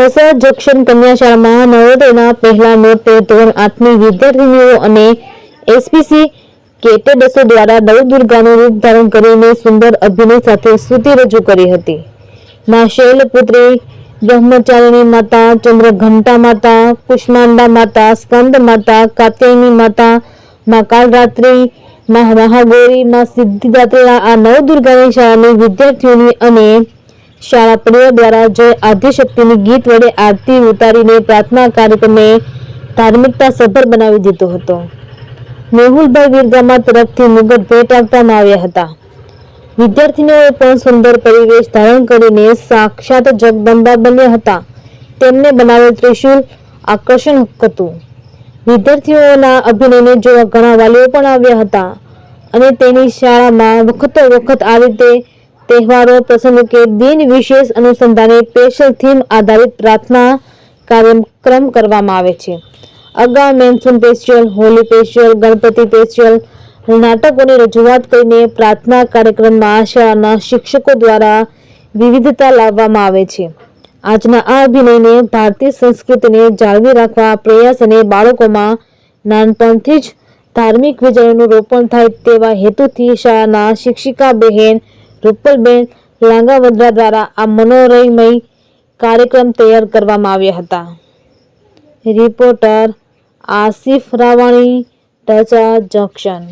Dhasa junction કન્યા શાળામાં નવોદયના પહેલા નોરતે ધોરણ 8ની વિદ્યાર્થીનીઓ અને એસપીસી કેટેડસો દ્વારા નવદુર્ગાનું રૂપ ધારણ કરીને સુંદર અભિનય સાથે સ્તુતિ રજૂ કરી હતી. માં શૈલપુત્રી, બ્રહ્મચારિણી માતા, ચંદ્રઘંટા માતા, કુષ્માંડા માતા, સ્કંદ માતા, કાત્યાયની માતા, માં કાલરાત્રી, માં મહાગૌરી, માં સિદ્ધિદાત્રીના આ નવદુર્ગાની શાળાની વિદ્યાર્થીઓની અને શાળા પરિવાર દ્વારા જય આદ્યશક્તિની ગીત વડે આરતી ઉતારીને પ્રાર્થના કાર્યક્રમને ધાર્મિકતા સભર બનાવી દીધો હતો. મેહુલભાઈ વિરગામા તરફથી મુગટ ભેટ આપવામાં આવ્યા હતા. વિદ્યાર્થીનીઓએ પણ સુંદર પરિવેશ ધારણ કરીને સાક્ષાત જગદંબા બન્યા હતા. તેમને બનાવેલ ત્રિશૂલ આકર્ષણ હતું. વિદ્યાર્થીઓના અભિનયને જોવા ઘણા વાલીઓ પણ આવ્યા હતા અને તેની શાળામાં વખતો વખત આ રીતે તહેવારો પ્રસંગો કે દિન વિશેષ અનુસંધાને સ્પેશિયલ થીમ આધારિત પ્રાર્થના કાર્યક્રમ કરવામાં આવે છે. અગાઉ monsoon special, Holi special, Ganpati special નાટકોની રજૂઆત કરીને પ્રાર્થના કાર્યક્રમમાં શાળાના શિક્ષકો દ્વારા વિવિધતા લાવવામાં આવે છે. આજના આ અભિનયને ભારતીય સંસ્કૃતિને જાળવી રાખવા પ્રયાસ અને બાળકોમાં નાનપણથી જ ધાર્મિક વિચારોનું રોપણ થાય તેવા હેતુથી શાળાના શિક્ષિકા બહેન રૂપલબેન લાંગાવદ્રા દ્વારા આ મનોરમય કાર્યક્રમ તૈયાર કરવામાં આવ્યા હતા. Reporter Asif Rawani, Dhasa junction.